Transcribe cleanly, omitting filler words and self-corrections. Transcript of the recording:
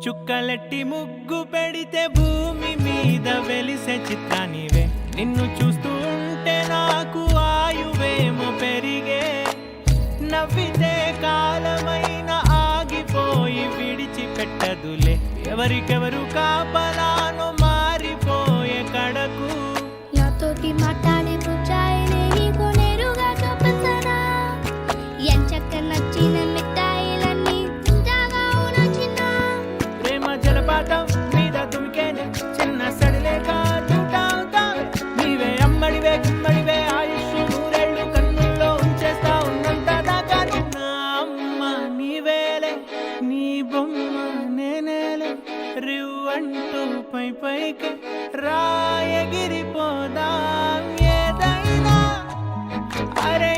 చుక్కలెట్టి ముగ్గు పెడితే భూమి మీద వెలిసే చిత్రానివే నిన్ను చూస్తూ ఉంటే నాకు ఆయువేమో పెరిగే నవ్వితే కాలమైన ఆగిపోయి విడిచిపెట్టదులే ఎవరికెవరు కాపలానో మారిపోయే కడకు నాతోటి మాట్లాడే పుచ్చాయిని నీకు నేరుగా చూపించనా ఎంచక్క నచ్చిన మిఠాయిలన్నీ తింటాగా చిన్న ప్రేమ జలపాతం మీద తుమికేనే చిన్న సడిలేక చూటావుతావే నీవే అమ్మడివే గుమ్మడివే ఆయుష్ నూరేళ్ళు కన్నుల్లో ఉంచేస్తా ఉన్నంత దాకా నా అమ్మ నీవేలే నీ బొమ్మ నేనేలే రివ్వంటూ పై పైకి రాయగిరిపోదాం ఏదైనా అరే